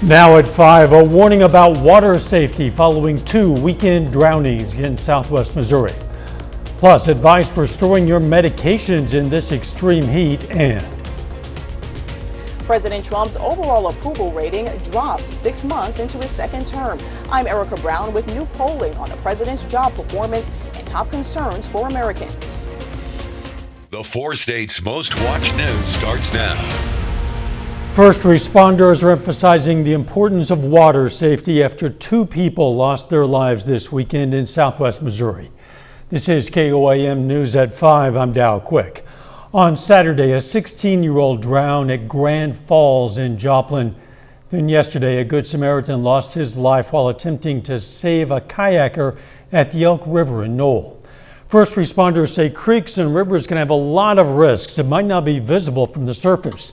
Now at 5, a warning about water safety following 2 weekend drownings in southwest Missouri. Plus, advice for storing your medications in this extreme heat, and President Trump's overall approval rating drops 6 months into his second term. I'm Erica Brown with new polling on the president's job performance and top concerns for Americans. The 4 states' most watched news starts now. First responders are emphasizing the importance of water safety after 2 people lost their lives this weekend in southwest Missouri. This is KOAM News at 5. I'm Dow Quick. On Saturday, a 16-year-old drowned at Grand Falls in Joplin. Then yesterday, a Good Samaritan lost his life while attempting to save a kayaker at the Elk River in Knoll. First responders say creeks and rivers can have a lot of risks that might not be visible from the surface.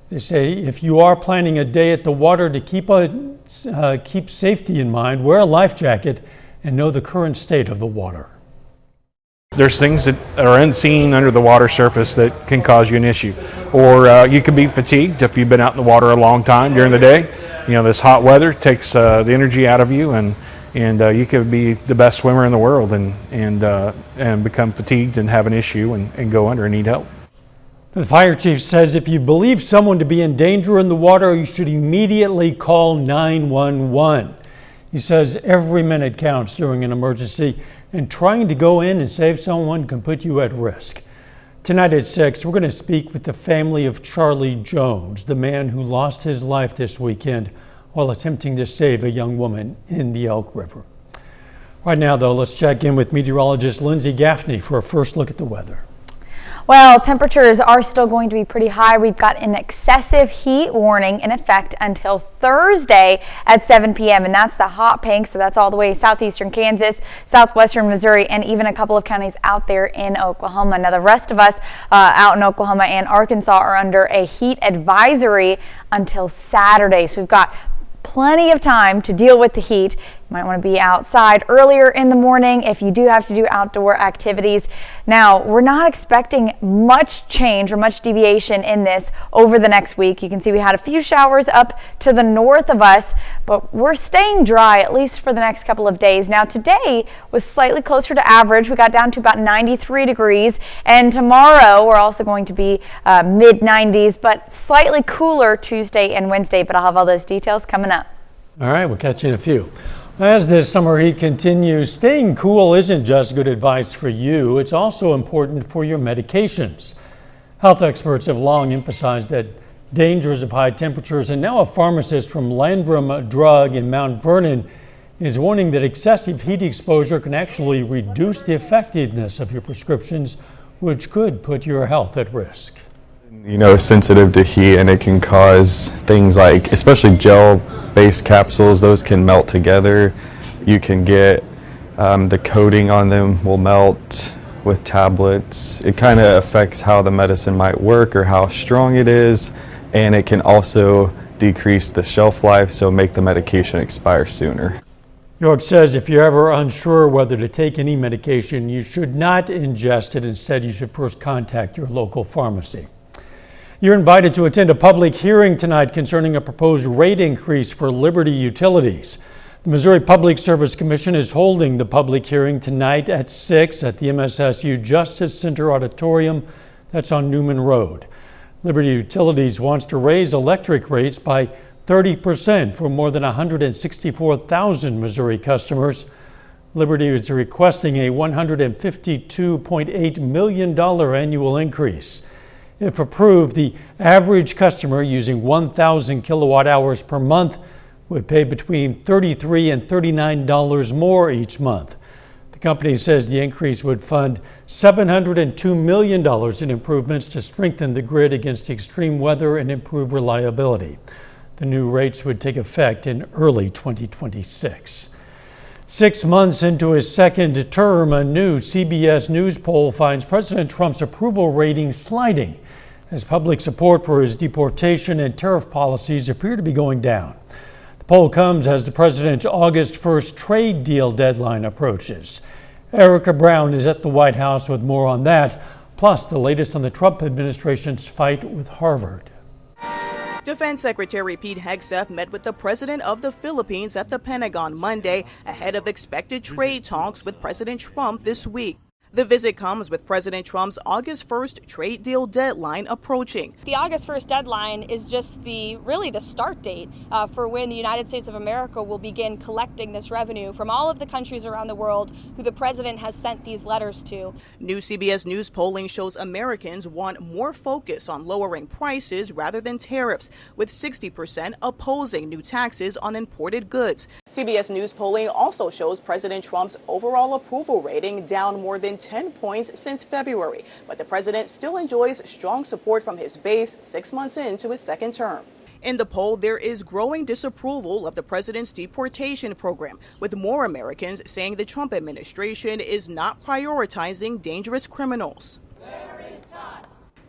They say if you are planning a day at the water to keep safety in mind, wear a life jacket and know the current state of the water. There's things that are unseen under the water surface that can cause you an issue. Or you could be fatigued if you've been out in the water a long time during the day. You know, this hot weather takes the energy out of you, and you could be the best swimmer in the world and become fatigued and have an issue and go under and need help. The fire chief says if you believe someone to be in danger in the water, you should immediately call 911. He says every minute counts during an emergency, and trying to go in and save someone can put you at risk. Tonight at 6, we're going to speak with the family of Charlie Jones, the man who lost his life this weekend while attempting to save a young woman in the Elk River. Right now, though, let's check in with meteorologist Lindsay Gaffney for a first look at the weather. Well, temperatures are still going to be pretty high. We've got an excessive heat warning in effect until Thursday at 7 p.m. and that's the hot pink. So that's all the way southeastern Kansas, southwestern Missouri, and even a couple of counties out there in Oklahoma. Now, the rest of us out in Oklahoma and Arkansas are under a heat advisory until Saturday. So we've got plenty of time to deal with the heat. You might want to be outside earlier in the morning if you do have to do outdoor activities. Now, we're not expecting much change or much deviation in this over the next week. You can see we had a few showers up to the north of us, but we're staying dry at least for the next couple of days. Now, today was slightly closer to average. We got down to about 93 degrees, and tomorrow we're also going to be mid 90s, but slightly cooler Tuesday and Wednesday, but I'll have all those details coming up. All right, we'll catch you in a few. As this summer heat continues, staying cool isn't just good advice for you, it's also important for your medications. Health experts have long emphasized the dangers of high temperatures, and now a pharmacist from Landrum Drug in Mount Vernon is warning that excessive heat exposure can actually reduce the effectiveness of your prescriptions, which could put your health at risk. You know, sensitive to heat, and it can cause things like, especially gel-based capsules, those can melt together. You can get the coating on them will melt with tablets. It kind of affects how the medicine might work or how strong it is, and it can also decrease the shelf life, so make the medication expire sooner. York says if you're ever unsure whether to take any medication, you should not ingest it. Instead, you should first contact your local pharmacy. You're invited to attend a public hearing tonight concerning a proposed rate increase for Liberty Utilities. The Missouri Public Service Commission is holding the public hearing tonight at 6 at the MSSU Justice Center Auditorium. That's on Newman Road. Liberty Utilities wants to raise electric rates by 30% for more than 164,000 Missouri customers. Liberty is requesting a $152.8 million annual increase. If approved, the average customer using 1,000 kilowatt hours per month would pay between $33 and $39 more each month. The company says the increase would fund $702 million in improvements to strengthen the grid against extreme weather and improve reliability. The new rates would take effect in early 2026. 6 months into his second term, a new CBS News poll finds President Trump's approval rating sliding as public support for his deportation and tariff policies appear to be going down. The poll comes as the president's August 1st trade deal deadline approaches. Erica Brown is at the White House with more on that, plus the latest on the Trump administration's fight with Harvard. Defense Secretary Pete Hegseth met with the President of the Philippines at the Pentagon Monday ahead of expected trade talks with President Trump this week. The visit comes with President Trump's August 1st trade deal deadline approaching. The August 1st deadline is just really the start date for when the United States of America will begin collecting this revenue from all of the countries around the world who the president has sent these letters to. New CBS News polling shows Americans want more focus on lowering prices rather than tariffs, with 60% opposing new taxes on imported goods. CBS News polling also shows President Trump's overall approval rating down more than 10 points since February, but the president still enjoys strong support from his base 6 months into his second term. In the poll, there is growing disapproval of the president's deportation program, with more Americans saying the Trump administration is not prioritizing dangerous criminals.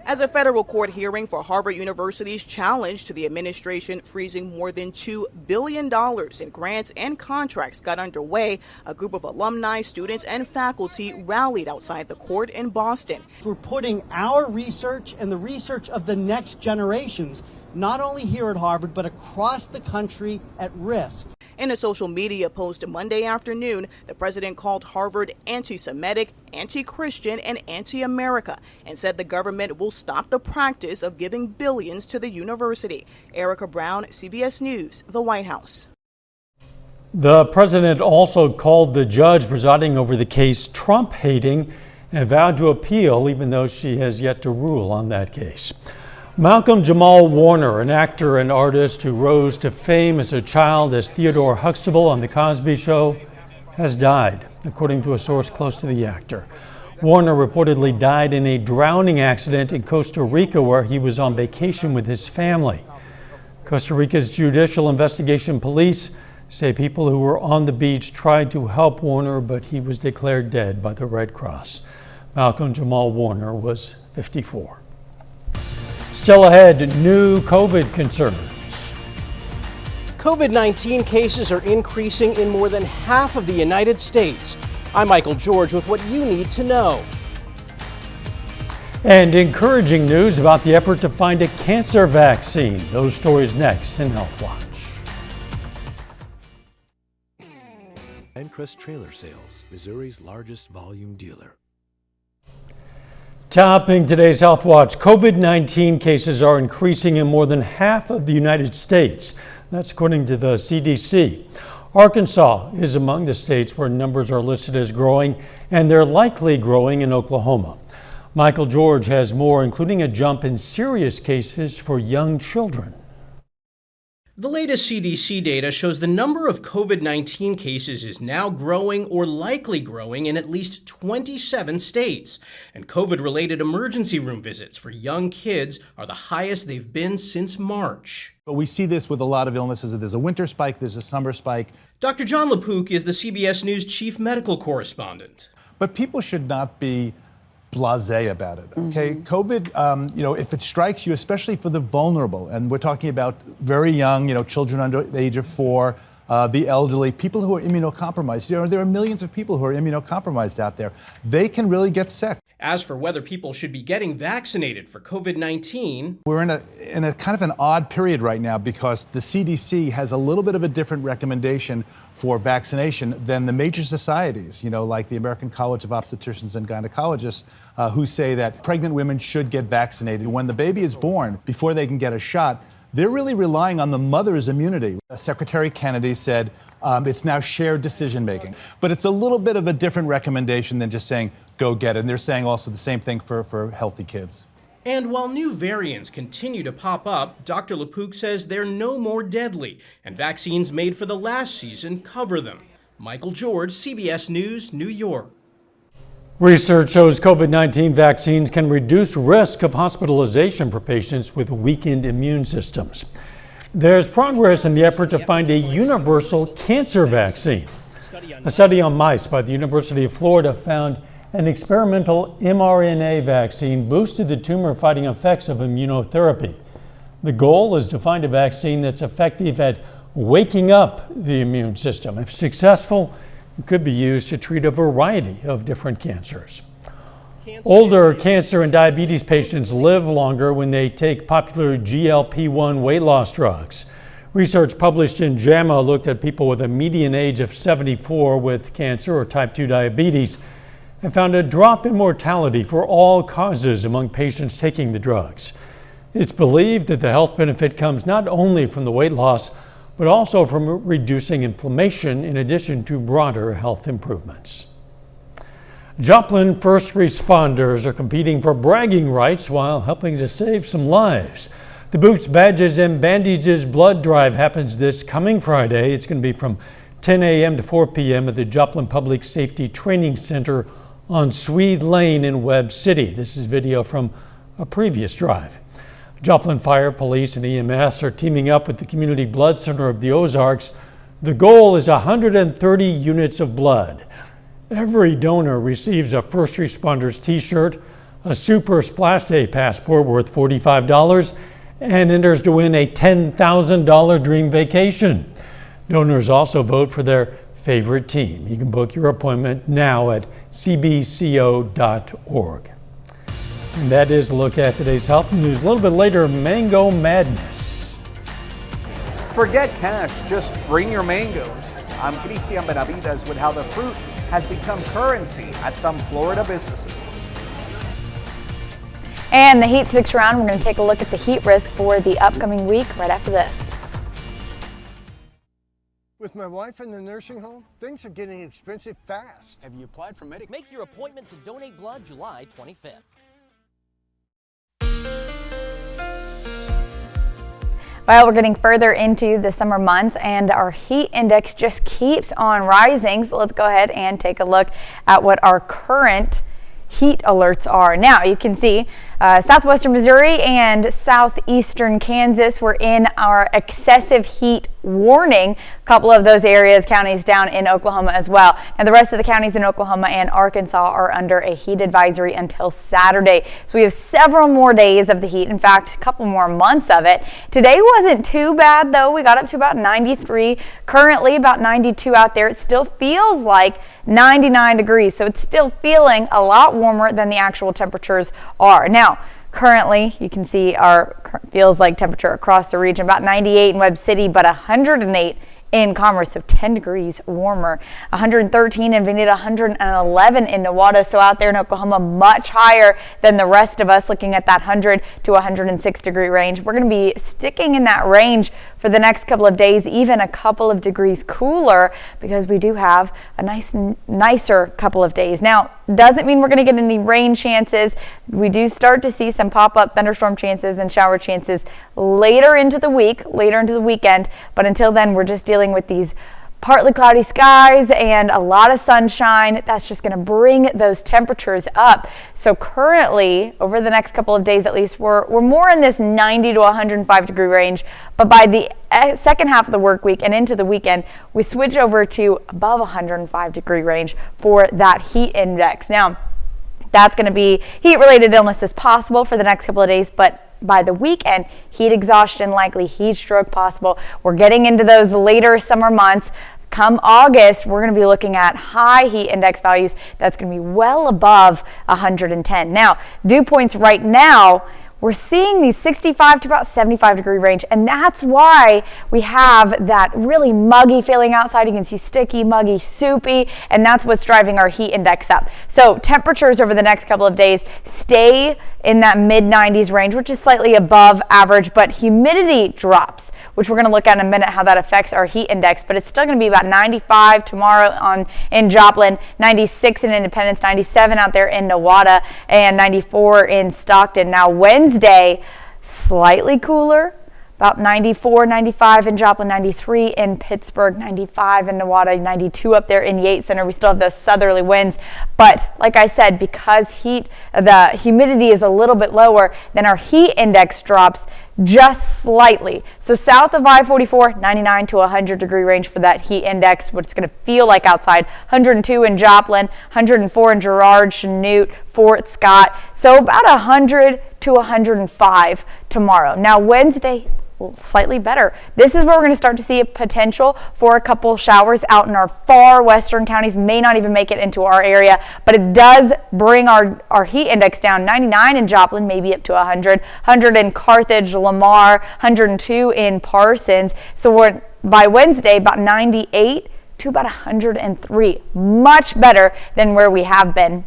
As a federal court hearing for Harvard University's challenge to the administration freezing more than $2 billion in grants and contracts got underway, a group of alumni, students, and faculty rallied outside the court in Boston. We're putting our research and the research of the next generations, not only here at Harvard, but across the country, at risk. In a social media post Monday afternoon, the president called Harvard anti-Semitic, anti-Christian, and anti-America, and said the government will stop the practice of giving billions to the university. Erica Brown, CBS News, the White House. The president also called the judge presiding over the case Trump-hating and vowed to appeal, even though she has yet to rule on that case. Malcolm Jamal Warner, an actor and artist who rose to fame as a child as Theodore Huxtable on The Cosby Show, has died, according to a source close to the actor. Warner reportedly died in a drowning accident in Costa Rica, where he was on vacation with his family. Costa Rica's Judicial Investigation Police say people who were on the beach tried to help Warner, but he was declared dead by the Red Cross. Malcolm Jamal Warner was 54. Still ahead, new COVID concerns. COVID-19 cases are increasing in more than half of the United States. I'm Michael George with what you need to know. And encouraging news about the effort to find a cancer vaccine. Those stories next in Healthwatch. Crest Trailer Sales, Missouri's largest volume dealer. Topping today's Healthwatch, COVID-19 cases are increasing in more than half of the United States. That's according to the CDC. Arkansas is among the states where numbers are listed as growing, and they're likely growing in Oklahoma. Michael George has more, including a jump in serious cases for young children. The latest CDC data shows the number of COVID-19 cases is now growing or likely growing in at least 27 states. And COVID-related emergency room visits for young kids are the highest they've been since March. But we see this with a lot of illnesses. There's a winter spike, there's a summer spike. Dr. John LaPook is the CBS News chief medical correspondent. But people should not be blasé about it, okay? COVID, if it strikes you, especially for the vulnerable, and we're talking about very young, children under the age of 4, the elderly, people who are immunocompromised. There are millions of people who are immunocompromised out there. They can really get sick. As for whether people should be getting vaccinated for COVID-19, we're in a kind of an odd period right now because the CDC has a little bit of a different recommendation for vaccination than the major societies, like the American College of Obstetricians and Gynecologists, who say that pregnant women should get vaccinated. When the baby is born, before they can get a shot, they're really relying on the mother's immunity. Secretary Kennedy said it's now shared decision making. But it's a little bit of a different recommendation than just saying, go get it. And they're saying also the same thing for healthy kids. And while new variants continue to pop up, Dr. LaPook says they're no more deadly, and vaccines made for the last season cover them. Michael George, CBS News, New York. Research shows COVID-19 vaccines can reduce risk of hospitalization for patients with weakened immune systems. There's progress in the effort to find a universal cancer vaccine. A study on mice by the University of Florida found an experimental mRNA vaccine boosted the tumor-fighting effects of immunotherapy. The goal is to find a vaccine that's effective at waking up the immune system. If successful, it could be used to treat a variety of different cancers. Older cancer and diabetes patients live longer when they take popular GLP-1 weight loss drugs. Research published in JAMA looked at people with a median age of 74 with cancer or type 2 diabetes and found a drop in mortality for all causes among patients taking the drugs. It's believed that the health benefit comes not only from the weight loss, but also from reducing inflammation in addition to broader health improvements. Joplin first responders are competing for bragging rights while helping to save some lives. The Boots, Badges, and Bandages blood drive happens this coming Friday. It's going to be from 10 a.m. to 4 p.m. at the Joplin Public Safety Training Center on Swede Lane in Webb City. This is video from a previous drive. Joplin Fire, Police, and EMS are teaming up with the Community Blood Center of the Ozarks. The goal is 130 units of blood. Every donor receives a first responders t-shirt, a Super Splash Day passport worth $45, and enters to win a $10,000 dream vacation. Donors also vote for their favorite team. You can book your appointment now at cbco.org. And that is a look at today's health news. A little bit later, mango madness. Forget cash, just bring your mangoes. I'm Cristian Benavides with how the fruit has become currency at some Florida businesses. And the heat sticks around. We're going to take a look at the heat risk for the upcoming week right after this. With my wife in the nursing home, things are getting expensive fast. Have you applied for Medicaid? Make your appointment to donate blood July 25th. Well, we're getting further into the summer months and our heat index just keeps on rising. So let's go ahead and take a look at what our current heat alerts are. Now you can see southwestern Missouri and southeastern Kansas were in our excessive heat warning. A couple of those areas, counties down in Oklahoma as well. Now the rest of the counties in Oklahoma and Arkansas are under a heat advisory until Saturday. So we have several more days of the heat. In fact, a couple more months of it. Today wasn't too bad though. We got up to about 93, currently about 92 out there. It still feels like 99 degrees. So it's still feeling a lot warmer than the actual temperatures are. Now, currently, you can see our feels like temperature across the region, about 98 in Webb City, but 108 in Commerce, so 10 degrees warmer. 113 in Vinita, 111 in Nowata, so out there in Oklahoma, much higher than the rest of us, looking at that 100 to 106 degree range. We're going to be sticking in that range for the next couple of days, even a couple of degrees cooler, because we do have a nicer couple of days. Now, doesn't mean we're going to get any rain chances. We do start to see some pop-up thunderstorm chances and shower chances later into the week, later into the weekend, but until then, we're just dealing with these partly cloudy skies and a lot of sunshine. That's just going to bring those temperatures up. So currently, over the next couple of days at least, we're more in this 90 to 105 degree range. But by the second half of the work week and into the weekend, we switch over to above 105 degree range for that heat index. Now, that's going to be heat-related illnesses possible for the next couple of days, but by the weekend, heat exhaustion likely, heat stroke possible. We're getting into those later summer months. Come August, we're going to be looking at high heat index values. That's going to be well above 110. Now, dew points right now, we're seeing these 65 to about 75 degree range, and that's why we have that really muggy feeling outside. You can see sticky, muggy, soupy, and that's what's driving our heat index up. So temperatures over the next couple of days stay in that mid-90s range, which is slightly above average, but humidity drops, which we're going to look at in a minute how that affects our heat index, but it's still going to be about 95 tomorrow in Joplin, 96 in Independence, 97 out there in Nowata, and 94 in Stockton. Now Wednesday, slightly cooler, about 94, 95 in Joplin, 93 in Pittsburgh, 95 in Nowata, 92 up there in Yates Center. We still have those southerly winds, but like I said, because the humidity is a little bit lower, then our heat index drops just slightly. So south of I-44, 99 to 100 degree range for that heat index, what it's going to feel like outside. 102 in Joplin, 104 in Girard, Chanute, Fort Scott. So about 100 to 105 tomorrow. Now Wednesday, slightly better. This is where we're going to start to see a potential for a couple showers out in our far western counties. May not even make it into our area, but it does bring our heat index down. 99 in Joplin, maybe up to 100. 100 in Carthage, Lamar, 102 in Parsons. So we're by Wednesday about 98 to about 103. Much better than where we have been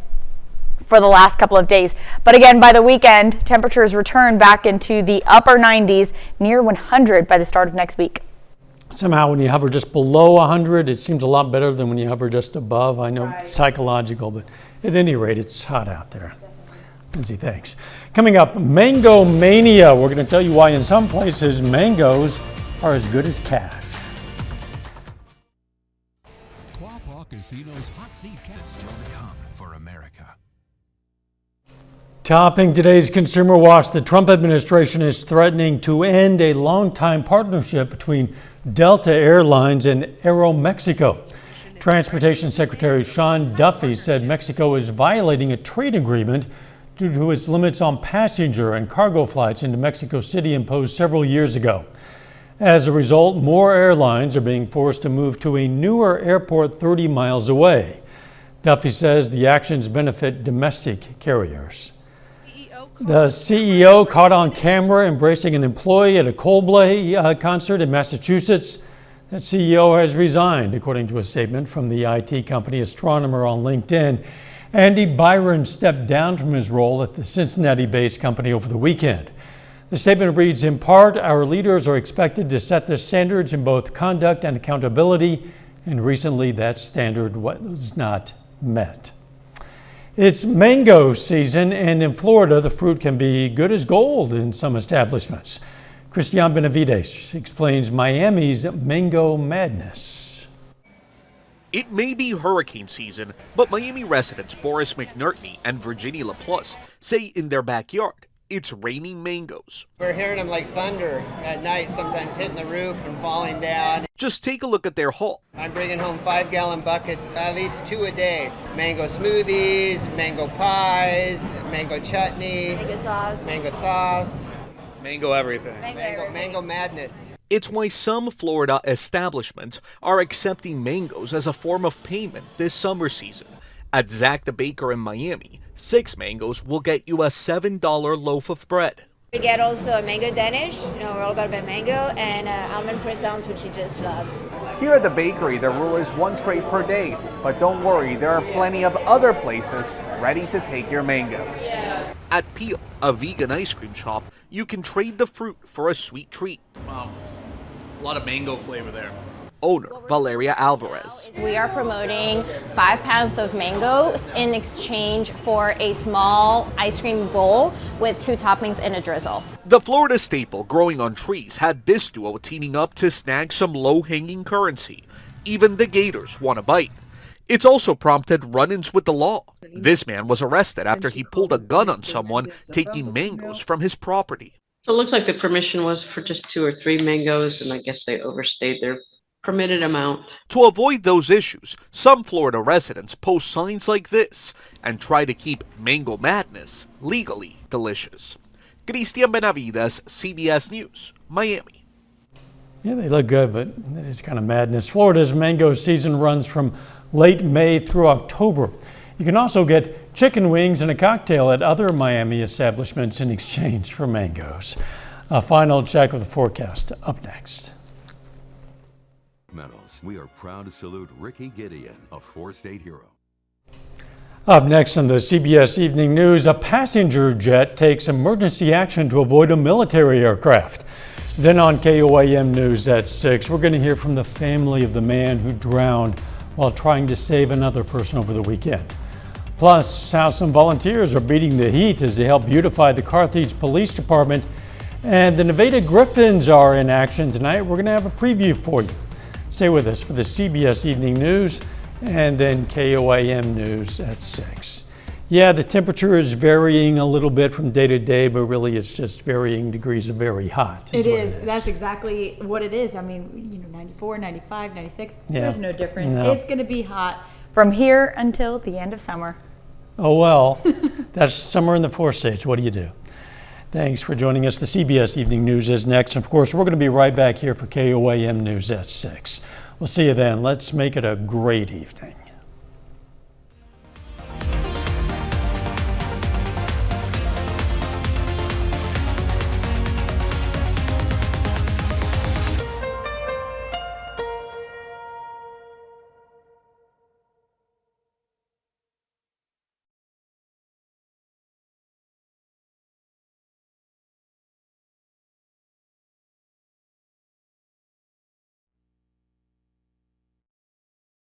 for the last couple of days. But again, by the weekend, temperatures return back into the upper 90s, near 100 by the start of next week. Somehow when you hover just below 100, it seems a lot better than when you hover just above. I know it's psychological, but at any rate, it's hot out there. Lindsay, thanks. Coming up, Mango Mania. We're going to tell you why in some places mangoes are as good as cash. Quapaw Casino's hot seat is still to come for America. Topping today's Consumer Watch, the Trump administration is threatening to end a longtime partnership between Delta Airlines and Aeromexico. Transportation Secretary Sean Duffy said Mexico is violating a trade agreement due to its limits on passenger and cargo flights into Mexico City imposed several years ago. As a result, more airlines are being forced to move to a newer airport 30 miles away. Duffy says the actions benefit domestic carriers. The CEO caught on camera embracing an employee at a Coldplay concert in Massachusetts. That CEO has resigned, according to a statement from the IT company Astronomer on LinkedIn. Andy Byron stepped down from his role at the Cincinnati-based company over the weekend. The statement reads, in part, our leaders are expected to set the standards in both conduct and accountability, and recently that standard was not met. It's mango season, and in Florida, the fruit can be good as gold in some establishments. Christian Benavides explains Miami's mango madness. It may be hurricane season, but Miami residents Boris McNerney and Virginia LaPlus say in their backyard, it's raining mangoes. We're hearing them like thunder at night, sometimes hitting the roof and falling down. Just take a look at their haul. I'm bringing home 5-gallon buckets, at least 2 a day. Mango smoothies, mango pies, mango chutney, mango sauce, Mango everything. mango madness. It's why some Florida establishments are accepting mangoes as a form of payment this summer season. At Zach the Baker in Miami, 6 mangoes will get you a $7 loaf of bread. We get also a mango Danish, we're all about mango, and almond croissants, which he just loves. Here at the bakery, the rule is 1 tray per day. But don't worry, there are plenty of other places ready to take your mangoes. At Peel, a vegan ice cream shop, you can trade the fruit for a sweet treat. Wow, a lot of mango flavor there. Owner Valeria Alvarez. We are promoting 5 pounds of mangoes in exchange for a small ice cream bowl with 2 toppings and a drizzle. The Florida staple growing on trees had this duo teaming up to snag some low-hanging currency. Even the gators want a bite. It's also prompted run-ins with the law. This man was arrested after he pulled a gun on someone taking mangoes from his property. So it looks like the permission was for just 2 or 3 mangoes, and I guess they overstayed their permitted amount. To avoid those issues, some Florida residents post signs like this and try to keep mango madness legally delicious. Christian Benavides, CBS News, Miami. Yeah, they look good, but it is kind of madness. Florida's mango season runs from late May through October. You can also get chicken wings and a cocktail at other Miami establishments in exchange for mangoes. A final check of the forecast up next. Medals. We are proud to salute Ricky Gideon, a 4-state hero. Up next on the CBS Evening News, a passenger jet takes emergency action to avoid a military aircraft. Then on KOAM News at 6, we're going to hear from the family of the man who drowned while trying to save another person over the weekend. Plus, how some volunteers are beating the heat as they help beautify the Carthage Police Department. And the Nevada Griffins are in action tonight. We're going to have a preview for you. Stay with us for the CBS Evening News and then KOAM News at 6. Yeah, the temperature is varying a little bit from day to day, but really it's just varying degrees of very hot. It is. That's exactly what it is. I mean, 94, 95, 96. Yeah. There's no difference. No. It's going to be hot from here until the end of summer. Oh, well, that's summer in the 4 states. What do you do? Thanks for joining us. The CBS Evening News is next. Of course, we're going to be right back here for KOAM News at 6. We'll see you then. Let's make it a great evening.